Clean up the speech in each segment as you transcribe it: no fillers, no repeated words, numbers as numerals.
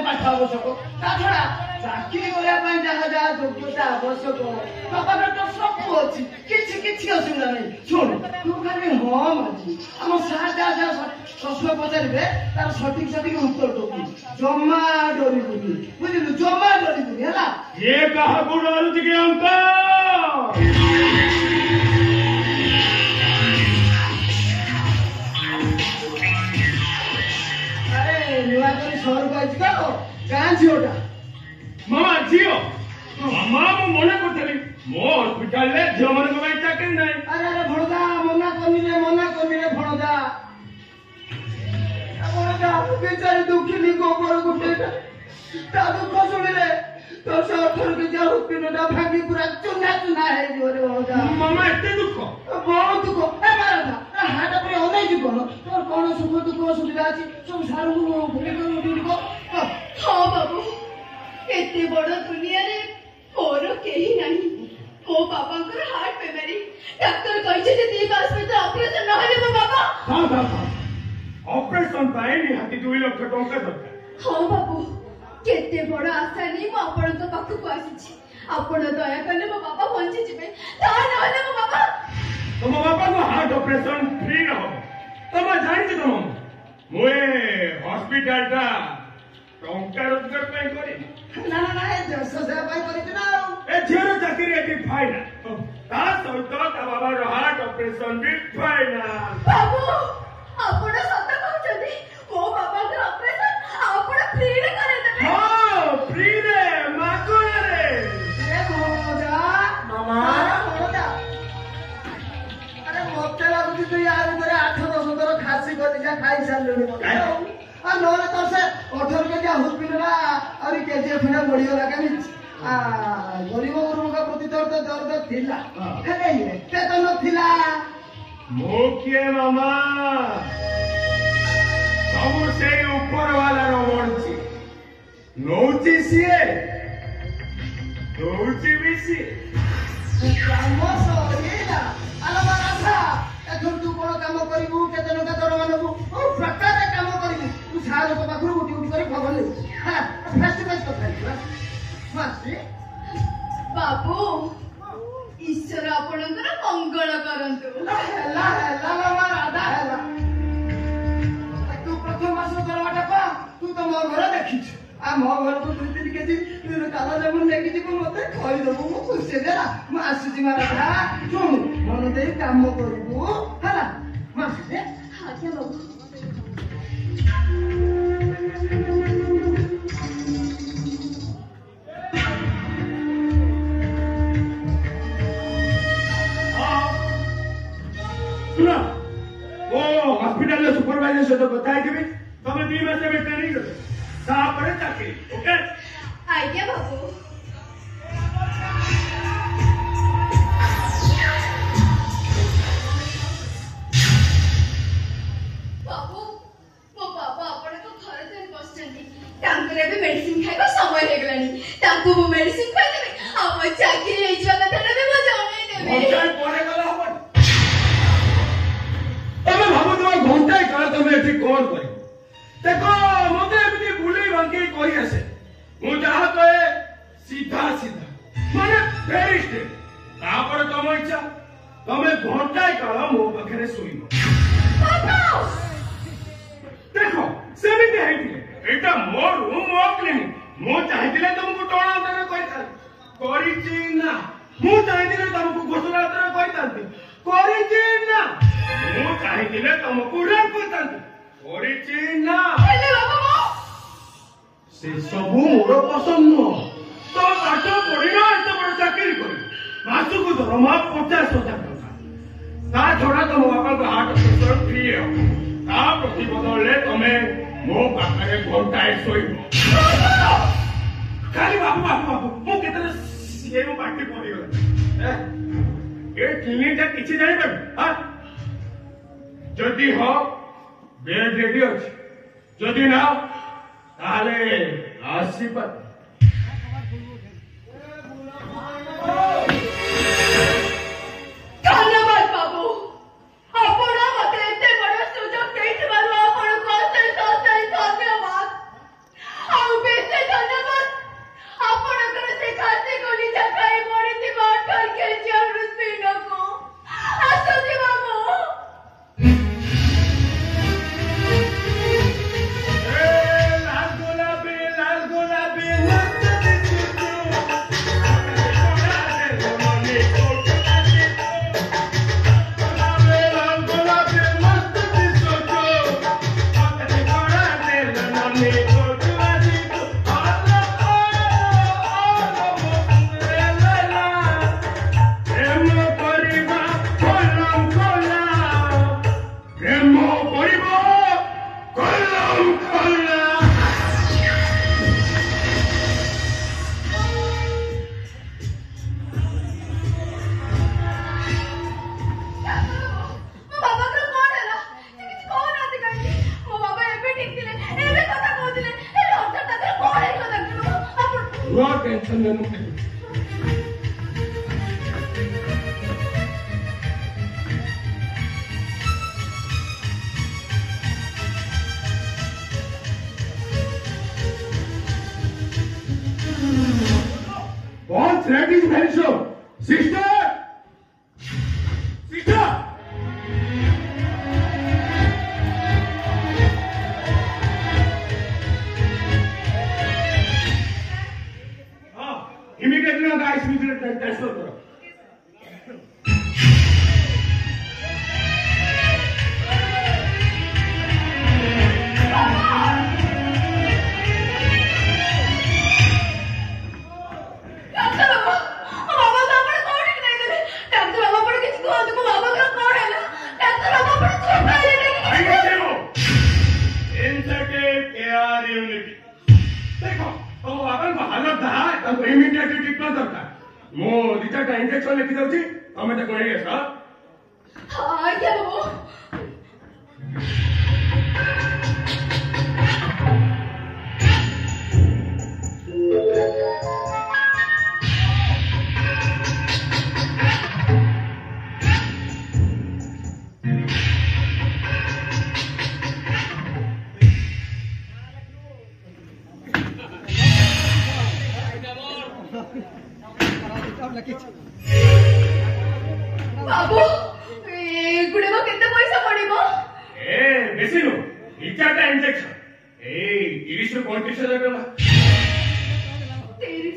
पाठ आवश्यक ता छड़ा चाकरी करने जहाँ जहाँ योग्यता आवश्यक बाबा तो सब अच्छी किसी असुविधा नहीं शुण तू खाली हाँ माझी आम सार जहाँ शशुर पचारे तार सठिक उत्तर देवी जमा डरबुनि बुझलु जमा डरबुनि है ये कहा डरुच कि अंक सहर को गाँ झीटा मामा झील मामा मना करी मो हस्पिटाल झील मान चाकरी ना अरे अरे भणजा मना करनी रे भणजा बेचारी दुखी गोबर गोटे दुख शुणिले तो से 18 केजी हस्पिटाल भांगी पूरा चुना चुना है मामा एते दुख बहुत दुख ए मारा हाट पर अनै जीवन तोर कोन सुख दुख सुविधा अछि सब सारू भूली को हाँ बाबू एते बड़ दुनिया रे मोर केही नाही मो बाबा कर हार्ट बीमारी डॉक्टर कहिছে जे 3 मास में ऑपरेशन न होले मो बाबा हां ऑपरेशन पाए निहाती 2 लाख टका दरकार हां बाबू केते बड़ आशा नहीं मो आपण तो पाखु को आसी आपण दया करले मो बाबा बंची जिबे ता न होले मो बाबा को हार्ट ऑपरेशन फ्री न हो तब जानि तुम मोए हॉस्पिटल टा टंका रोजगार पाई करी ना ना ए देश सेवा पाई करी ना ए झेरो चाकरी एटी फाइना ता सहित ता बाबा रो हार्ट ऑपरेशन भी फाइना बाबू आपण सत्य कहउछथि ओ बाबा के ऑपरेशन आपण फ्री रे करे देबे हां फ्री रे मागण रे ए मोजा मामा मोजा अरे मोते लागु तू यार करे 8-10 दर खासी कर जा खाई सारले आ नोरे तो से 18 केजी हॉस्पिटल अरे केजीएफ ना बढी गला कानी गरीब गुरुम का प्रति दर्द थिला हेले ते तो न थिला मो के मामा सब से ऊपर वाला रो मरची नौची सीए नौची बिसी काम सोरीला अलमा राधा एथुर तू कोन काम करिबू केते न का दरमानबू ओ प्रकार काम करिबू तू साल को पाखरु उठी उठी करी खबर ले हां फेस टू फेस कर मासी बाबू ईश्वर आपणकर मंगल करंतु ला राधा हेला तू प्रथम मास दरमाटा पा तू तो मोर घर देखिछ आ मो घर को 2-3 केजी तू काला जामुन लेके जी मते खई दबु मु खुशी देला मु आसीजी मारा सुन मन दे काम करबू हला मासी दे हां के बाबू सुना वो हॉस्पिटल में सुपरवाइजर से तो बताई थी तुम्हें 3 मास में ट्रेनिंग कर साहब पड़े चाकरी ओके आई क्या बाबू बाबू वो बाबा अपने को घर से बसचंदी तांकरे भी मेडिसिन खाइबा समय हे गलानी तांको वो मेडिसिन खाइ देबे अब चाकरी हे जवा कथा ने मजा नहीं देबे मजा पड़े गला अपन तमे भाबो तुम घंटा काल तमे एठी कोन करी देखो मते एमती बुले बांकी कहि आसे मु जहा कहे सीधा सीधा माने वेरी स्ट्रेट तापर तम इच्छा तमे घंटा काल मो पाखरे सोइबो देखो सेमिति हेतिले एटा मो रूम मो क्लिनिक मु चाहिदिले तुमको टोणा उतर करिता करिछि ना मु चाहिदिले तुमको घोषणा उतर करितांती करिछि ना मु चाहिदिले तुमको रेप करतांती करिछि ना हेले बाबा से सब मोर पसंद न तो पाठ पढ़िना एत बड़ चाकरी करी मासुक दरमा 50,000 टका ता छोड़ा तुम बापा को हार्ट ऑपरेशन फ्री है ता प्रति बदले तमे मो पाखरे घंटाए सोइबो खाली बाबू मु केतरे सीए मो पार्टी पड़ी गला ए क्लिनिक किछि जानि पर हां जदी हो बेड रेडी अछि जदी ना ताले आशीर्वाद धन्यवाद बाबू आपण मते एते बड़ सुजोग देइथबारु आपण को धन्यवाद आ All threat is very slow. Sister! Sister! Immediately on the ICU transfer करो. इमिडिएटली ट्रीटमेंट दरकार मो रिचार्ड इंजेक्शन लिखि दउची हमें त कोई आस हां क्या बाबू बाबू गुड़े को कितने पैसा पड़ेगा ए बेसी नो रिचार्ड इंजेक्शन ए 30 से 35,000 टका 30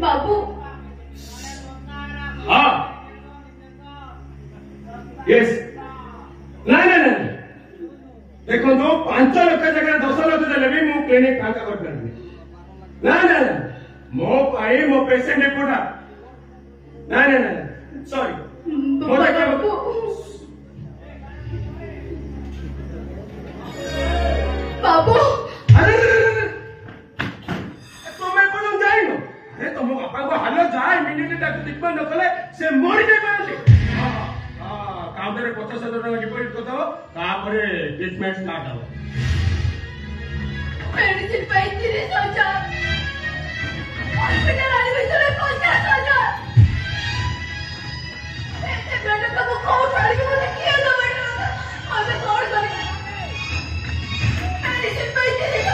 बाबू हाँ यस नहीं देखो तो 5 लाख जगह 10 लाख देले भी मु क्लिनिक फाका कर पारबी ना मो पाई मो पेशेंट रिपोर्ट ना सॉरी मोटा क्या बाबू अरे तुम्हें कौन जाई नो अरे तुम बापा को हालो जाए इमीडिएटली डॉक्टर ट्रीटमेंट न कले से मरि जाय पारले हां काउंटर 50,000 टका डिपॉजिट करता हो तापरे ट्रीटमेंट स्टार्ट हो मेडिसिन पे 30,000 हॉस्पिटल आने में चले 50,000 ऐसे बेटा का वो कौन सारी को किया था बेटा हमें कौन करेगा मेडिसिन पे 30,000